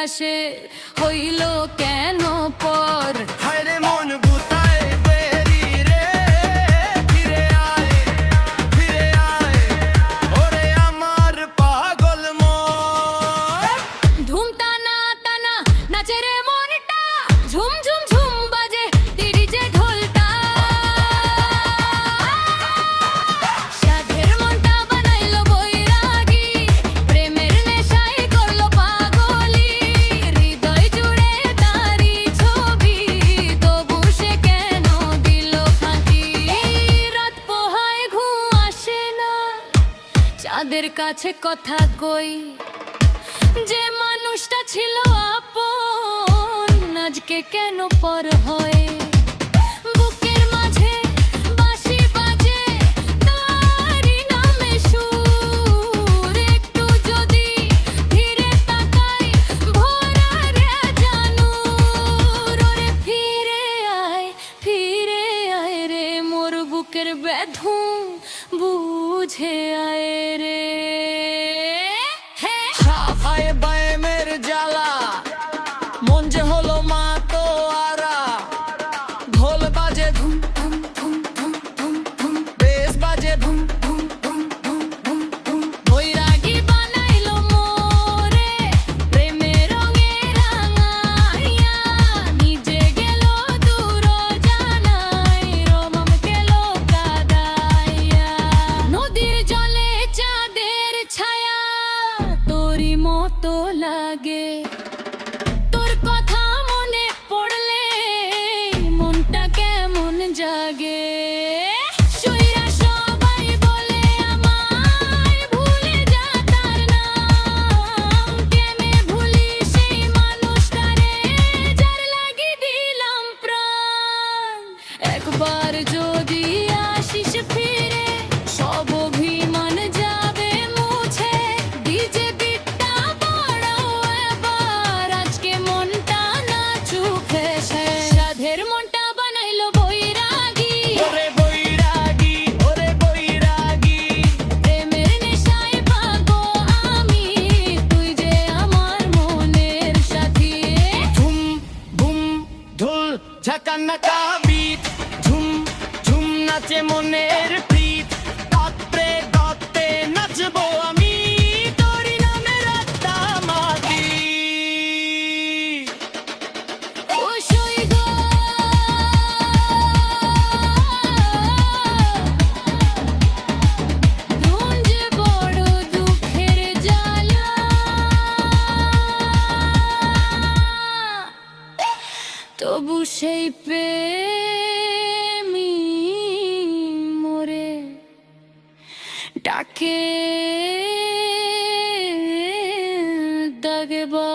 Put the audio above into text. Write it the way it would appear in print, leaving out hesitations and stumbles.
আসে হইল কেন পর। হায়রে মন বুতায় বেরি রে, ফিরে আয়, ফিরে আয়, ওরে আমার পাগল মন। ধুম টানা টানা নাচে রে মনটা, ঝুম ঝুম ঝুম বাজে ডিজে ঢোলটা। সাধের মনটা বানাইলো বৈরাগী, প্রেমের নেশায় করলো পাগলি। হৃদয় জুড়ে তারি ছবি, তবু সে কেন দিল ফাঁকি। রাত পোহায় ঘুম আসে না, চাঁদের কাছে কথা কই। যে মানুষটা ছিল আপন, আজকে কেন পর হয়। বুকের মাঝে বাঁশি বাজে, তারি নামে সুর। একটু যদি ধীরে তাকাই, ভোরে জানুর। ওরে ফিরে আয় রে, মোর বুকের বেধুম বুঝে আয় রে। সাফায় বায়ে মের জ্বালা, মন যে হলো মা তো আরা। ঢোল বাজে ধুম ধুম ধুম ধুম ধুম ধুম, বেশ বাজে ধুম ধুম ধুম ধুম ধুম ধুম। বৈরাগী বানাইলো মোরে, প্রেমের রঙে রাঙাইয়া। নিজে গেল দূর জানাই, রমম গেল কাদাইয়া। নদীর জলে চাঁদের ছায়া, তোরই মতো লাগে। তোর কথা মনে পড়লে মনটা কেমন জাগে। সইরা সবাই বলে আমায়, ভুলে যা তার নাম। কেনে ভুলি সেই মানুষটারে, যার লাগি দিলাম প্রাণ। একবার যদি আসিস ফিরে, সব অভিমান যাবে মুছে। ডিজে বিটটা বাড়াও এবার, আজকে মনটা নাচুক হেসে। সাধের মনটা বানাইলো বৈরাগী, ওরে বৈরাগী, ওরে বৈরাগী, প্রেমের নেশায় পাগো আমি। তুই যে আমার মনের সাথী। ধুম বুম ঢোল ঝাঁকানাকা বিট, ঝুম ঝুম নাচে মনের প্রীত। তত্রে তত্রে নাচবো আমি, তোরি নামে রাত্তা মাতি। ও সই গো, ধুন যে বড় দুঃখের জ্বালা। তবু সেই প্রেমী মোরে ডাকে, দাগে বা